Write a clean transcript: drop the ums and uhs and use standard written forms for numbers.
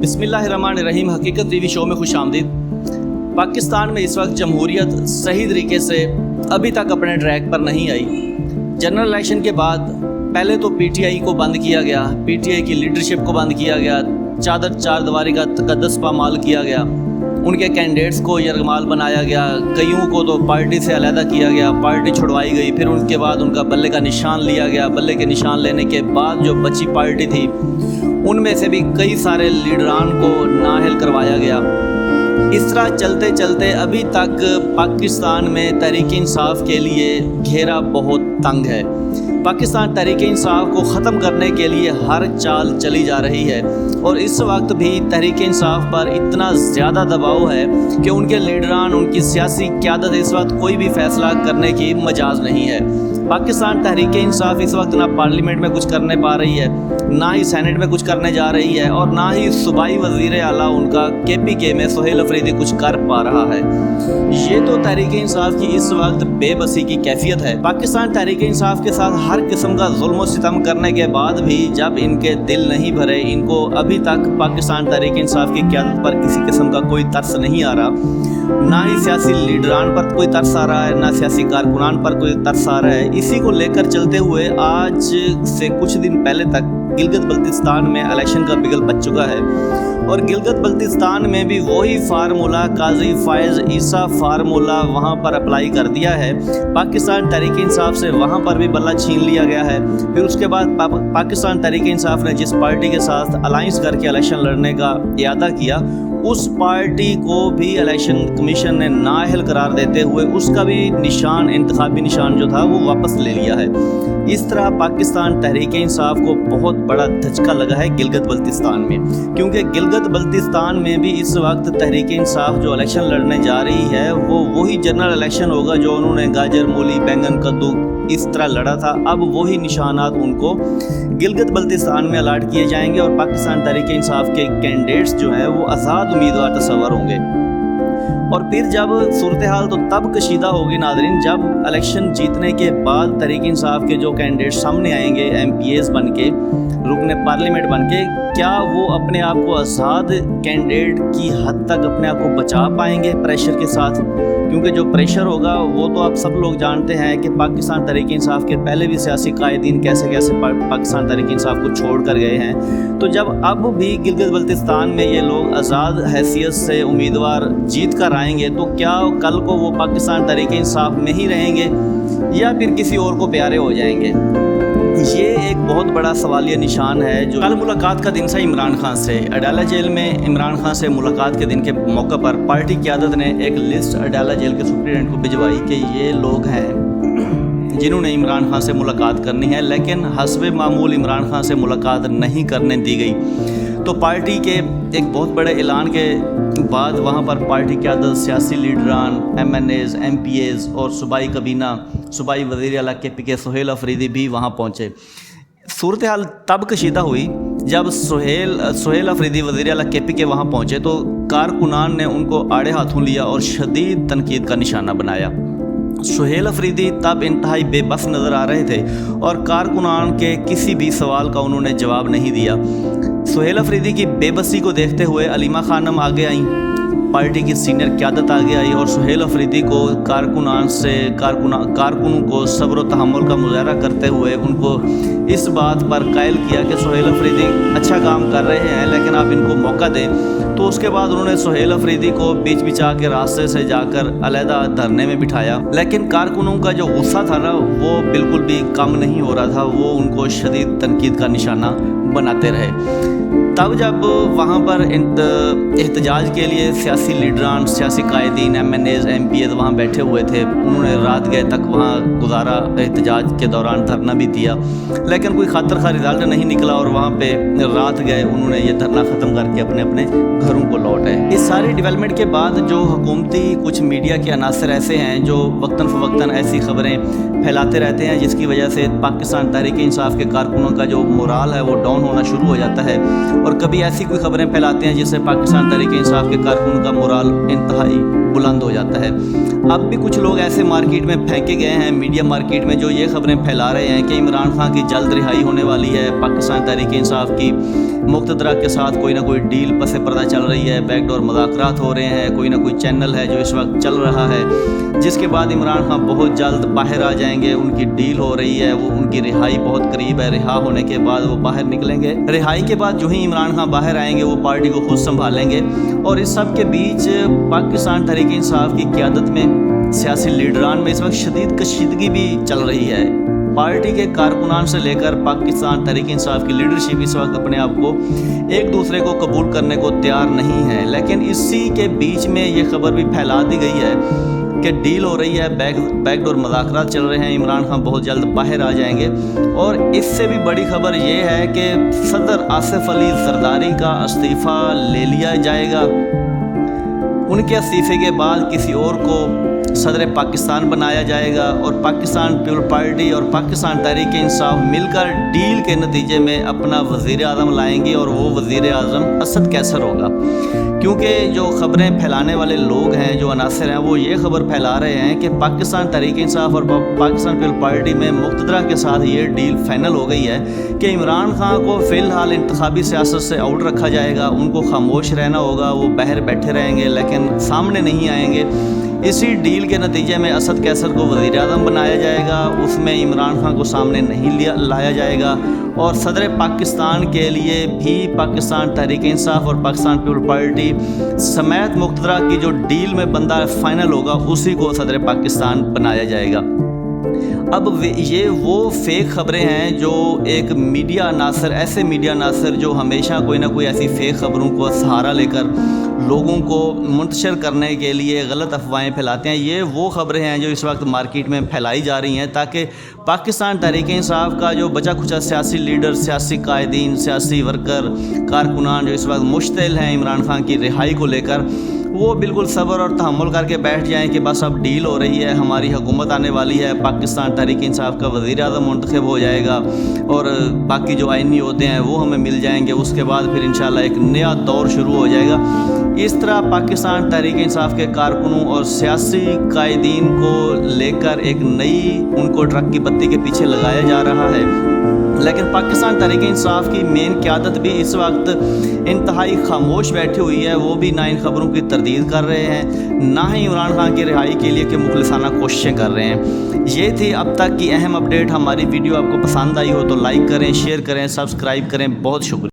बिस्मिल्लाहिर्रहमानिर्रहीम। हकीकत TV show में खुश आमदीद। पाकिस्तान में इस वक्त जमहूरियत सही तरीके से अभी तक अपने ट्रैक पर नहीं आई। जनरल इलेक्शन के बाद पहले तो पीटीआई को बंद किया गया, पीटीआई की लीडरशिप को बंद किया गया, चार दीवारी का तकद्दस पामाल किया गया, उनके कैंडिडेट्स को यरगमाल बनाया गया, कईयों को तो पार्टी से अलहदा किया गया, पार्टी छुड़वाई गई, फिर उनके बाद उनका बल्ले का निशान लिया गया। बल्ले के निशान लेने के बाद जो बची पार्टी थी उनमें से भी कई सारे लीडरान को नाअहल करवाया गया। इस तरह चलते चलते अभी तक पाकिस्तान में तहरीक इंसाफ के लिए घेरा बहुत तंग है। पाकिस्तान तहरीक इंसाफ को ख़त्म करने के लिए हर चाल चली जा रही है और इस वक्त भी तहरीक इंसाफ पर इतना ज़्यादा दबाव है कि उनके लीडरान, उनकी सियासी क़यादत इस वक्त कोई भी फ़ैसला करने की मजाज नहीं है। पाकिस्तान तहरीक इंसाफ इस वक्त ना पार्लियामेंट में कुछ करने पा रही है, ना ही सेनेट में कुछ करने जा रही है और ना ही सूबाई वज़ीर आला उनका KPK में सुहेल अफरीदी कुछ कर पा रहा है। ये तो तहरीक इंसाफ की इस वक्त बेबसी की कैफियत है। पाकिस्तान तहरीक इंसाफ के साथ हर किस्म का जुल्म सितम करने के बाद भी जब इनके दिल नहीं भरे, इनको अभी तक पाकिस्तान तहरीक इंसाफ की क़यादत पर किसी किस्म का कोई तरस नहीं आ रहा, ना ही सियासी लीडरान पर कोई तरस आ रहा है, ना सियासी कारकुनान पर कोई तरस आ रहा है। इसी को लेकर चलते हुए आज से कुछ दिन पहले तक गिलगित बल्तिस्तान में इलेक्शन का बिगल बच चुका है और गिलगित बल्तिस्तान में भी वही फार्मूला, काजी फायज़ ईसा फार्मूला वहाँ पर अप्लाई कर दिया है। पाकिस्तान तहरीक इंसाफ से वहाँ पर भी बल्ला छीन लिया गया है। फिर उसके बाद पाकिस्तान तहरीक इंसाफ ने जिस पार्टी के साथ अलाइंस करके इलेक्शन लड़ने का इरादा किया, उस पार्टी को भी इलेक्शन कमीशन ने नाअहल करार देते हुए उसका भी निशान, इंतखाबी निशान जो था वो वापस ले लिया है। इस तरह पाकिस्तान तहरीक इंसाफ को बहुत बड़ा धचका लगा है गिलगित बल्तिस्तान में, क्योंकि गिलगित बल्तिस्तान में भी इस वक्त तहरीक इंसाफ जो इलेक्शन लड़ने जा रही है वो वही जनरल इलेक्शन होगा जो उन्होंने गाजर, मूली, बैंगन, कद्दू इस तरह लड़ा था। अब वही निशानात उनको गिलगित बल्तिस्तान में अलाट किए जाएंगे और पाकिस्तान तहरीक इंसाफ के कैंडिडेट्स जो हैं वो आज़ाद उम्मीदवार तस्वर होंगे। और फिर जब सूरत हाल तो तब कशीदा होगी नाज़रीन, जब इलेक्शन जीतने के बाद तहरीक इंसाफ के जो कैंडिडेट सामने आएंगे MPs बन के, रुकने पार्लियामेंट बन के, क्या वो अपने आप को आज़ाद कैंडिडेट की हद तक अपने आप को बचा पाएंगे प्रेशर के साथ? क्योंकि जो प्रेशर होगा वो तो आप सब लोग जानते हैं कि पाकिस्तान तहरीक इंसाफ के पहले भी सियासी कायदीन कैसे कैसे पाकिस्तान तहरीक इंसाफ को छोड़ कर गए हैं। तो जब अब भी गिलगित बल्तिस्तान में ये लोग आज़ाद हैसियत से उम्मीदवार जीत कर आएंगे तो क्या कल को वो पाकिस्तान तहरीक इंसाफ में ही रहेंगे या फिर किसी और को प्यारे हो जाएंगे? ये एक बहुत बड़ा सवालिया निशान है। जो कल मुलाकात का दिन था इमरान खान से, अडाला जेल में इमरान खान से मुलाकात के दिन के मौके पर पार्टी क़यादत ने एक लिस्ट अडाला जेल के सुप्रीडेंट को भिजवाई कि ये लोग हैं जिन्होंने इमरान खान से मुलाकात करनी है, लेकिन हस्बे मामूल इमरान खान से मुलाकात नहीं करने दी गई। तो पार्टी के एक बहुत बड़े ऐलान के बाद वहाँ पर पार्टी क़यादत, सियासी लीडरान, MNAs, MPs और सूबाई कबीना, सूबाई वज़ीर आला KPK सुहेल अफरीदी भी वहाँ पहुँचे। सूरत हाल तब कशीदा हुई जब सुहेल अफरीदी वज़ीर आला KPK वहाँ पहुँचे तो कारकुनान ने उनको आड़े हाथों लिया और शदीद तनकीद का निशाना बनाया। सुहेल अफरीदी तब इंतहाई बेबस नज़र आ रहे थे और कारकुनान के किसी भी सवाल का उन्होंने जवाब नहीं दिया। सुहेल अफरीदी की बेबसी को देखते हुए अलीमा खानम आगे आईं, पार्टी की सीनियर क़यादत आगे आई और सुहेल अफरीदी को कारकुनों को सब्र व तहम्मुल का मुजाहरा करते हुए उनको इस बात पर कायल किया कि सुहेल अफरीदी अच्छा काम कर रहे हैं लेकिन आप इनको मौका दें। तो उसके बाद उन्होंने सुहेल अफरीदी को बीच बिचा के रास्ते से जाकर अलहदा धरने में बिठाया, लेकिन कारकुनों का जो गुस्सा था ना वो बिल्कुल भी कम नहीं हो रहा था, वो उनको शदीद तनकीद का निशाना बनाते रहे। तब जब वहाँ पर एहतजाज के लिए सियासी लीडरान, सियासी कायदीन, MNAs, MPs वहाँ बैठे हुए थे, उन्होंने रात गए तक वहाँ गुजारा, एहतजाज के दौरान धरना भी दिया, लेकिन कोई खातर खा रिजल्ट नहीं निकला और वहाँ पे रात गए उन्होंने ये धरना ख़त्म करके अपने अपने घरों को लौट आए। इस सारी डेवलपमेंट के बाद जो हुकूमती कुछ मीडिया के अनासर ऐसे हैं जो वक्तन फ़वक्तन ऐसी खबरें फैलाते रहते हैं जिसकी वजह से पाकिस्तान तहरीक इंसाफ के कारकुनों का जो मोराल है वो डाउन होना शुरू हो जाता है اور کبھی ایسی کوئی خبریں پھیلاتے ہیں جس سے پاکستان تحریک انصاف کے کارکن کا مورال انتہائی بلند ہو جاتا ہے۔ اب بھی کچھ لوگ ایسے مارکیٹ میں پھینکے گئے ہیں، میڈیا مارکیٹ میں، جو یہ خبریں پھیلا رہے ہیں کہ عمران خان کی جلد رہائی ہونے والی ہے، پاکستان تحریک انصاف کی مقتدرہ کے ساتھ کوئی نہ کوئی ڈیل پس پردہ چل رہی ہے، بیک ڈور مذاکرات ہو رہے ہیں، کوئی نہ کوئی چینل ہے جو اس وقت چل رہا ہے جس کے بعد عمران خان بہت جلد باہر آ جائیں گے، ان کی ڈیل ہو رہی ہے، وہ ان کی رہائی بہت قریب ہے، رہا ہونے کے بعد وہ باہر نکلیں گے۔ رہائی کے بعد جو ہی عمران خان باہر آئیں گے وہ پارٹی کو خود سنبھالیں گے، اور اس سب کے بیچ پاکستان تحریک انصاف کی قیادت میں، سیاسی لیڈران میں اس وقت شدید کشیدگی بھی چل رہی ہے۔ پارٹی کے کارکنان سے لے کر پاکستان تحریک انصاف کی لیڈرشپ اس وقت اپنے آپ کو ایک دوسرے کو قبول کرنے کو تیار نہیں ہے، لیکن اسی کے بیچ میں یہ خبر بھی پھیلا دی گئی ہے کہ ڈیل ہو رہی ہے، بیک ڈور مذاکرات چل رہے ہیں، عمران خان بہت جلد باہر آ جائیں گے۔ اور اس سے بھی بڑی خبر یہ ہے کہ صدر آصف علی زرداری کا استعفیٰ لے لیا جائے گا، ان کے استعفے کے بعد کسی اور کو صدر پاکستان بنایا جائے گا، اور پاکستان پیپلز پارٹی اور پاکستان تحریک انصاف مل کر ڈیل کے نتیجے میں اپنا وزیر اعظم لائیں گے، اور وہ وزیر اعظم اسد قیصر ہوگا۔ کیونکہ جو خبریں پھیلانے والے لوگ ہیں، جو عناصر ہیں، وہ یہ خبر پھیلا رہے ہیں کہ پاکستان تحریک انصاف اور پاکستان پیپلز پارٹی میں مقتدرہ کے ساتھ یہ ڈیل فائنل ہو گئی ہے کہ عمران خان کو فی الحال انتخابی سیاست سے آؤٹ رکھا جائے گا، ان کو خاموش رہنا ہوگا، وہ باہر بیٹھے رہیں گے لیکن سامنے نہیں آئیں گے۔ اسی ڈیل کے نتیجے میں اسد قیصر کو وزیر اعظم بنایا جائے گا، اس میں عمران خان کو سامنے نہیں لایا جائے گا، اور صدر پاکستان کے لیے بھی پاکستان تحریک انصاف اور پاکستان پیپلز پارٹی سمیت مقتدرہ کی جو ڈیل میں بندہ فائنل ہوگا اسی کو صدر پاکستان بنایا جائے گا۔ اب یہ وہ فیک خبریں ہیں جو ایک میڈیا عناصر، ایسے میڈیا عناصر جو ہمیشہ کوئی نہ کوئی ایسی فیک خبروں کو سہارا لے کر لوگوں کو منتشر کرنے کے لیے غلط افواہیں پھیلاتے ہیں، یہ وہ خبریں ہیں جو اس وقت مارکیٹ میں پھیلائی جا رہی ہیں تاکہ پاکستان تحریک انصاف کا جو بچا کھچا سیاسی لیڈر، سیاسی قائدین، سیاسی ورکر، کارکنان جو اس وقت مشتعل ہیں عمران خان کی رہائی کو لے کر، وہ بالکل صبر اور تحمل کر کے بیٹھ جائیں کہ بس اب ڈیل ہو رہی ہے، ہماری حکومت آنے والی ہے، پاکستان تحریک انصاف کا وزیر اعظم منتخب ہو جائے گا، اور باقی جو آئینی عہدے ہیں وہ ہمیں مل جائیں گے، اس کے بعد پھر انشاءاللہ ایک نیا دور شروع ہو جائے گا۔ اس طرح پاکستان تحریک انصاف کے کارکنوں اور سیاسی قائدین کو لے کر ایک نئی ان کو ٹرک کی بتی کے پیچھے لگایا جا رہا ہے، لیکن پاکستان تحریک انصاف کی مین قیادت بھی اس وقت انتہائی خاموش بیٹھی ہوئی ہے، وہ بھی نہ ان خبروں کی تردید کر رہے ہیں، نہ ہی عمران خان کی رہائی کے لیے کہ مخلصانہ کوششیں کر رہے ہیں۔ یہ تھی اب تک کی اہم اپڈیٹ۔ ہماری ویڈیو آپ کو پسند آئی ہو تو لائک کریں، شیئر کریں، سبسکرائب کریں۔ بہت شکریہ۔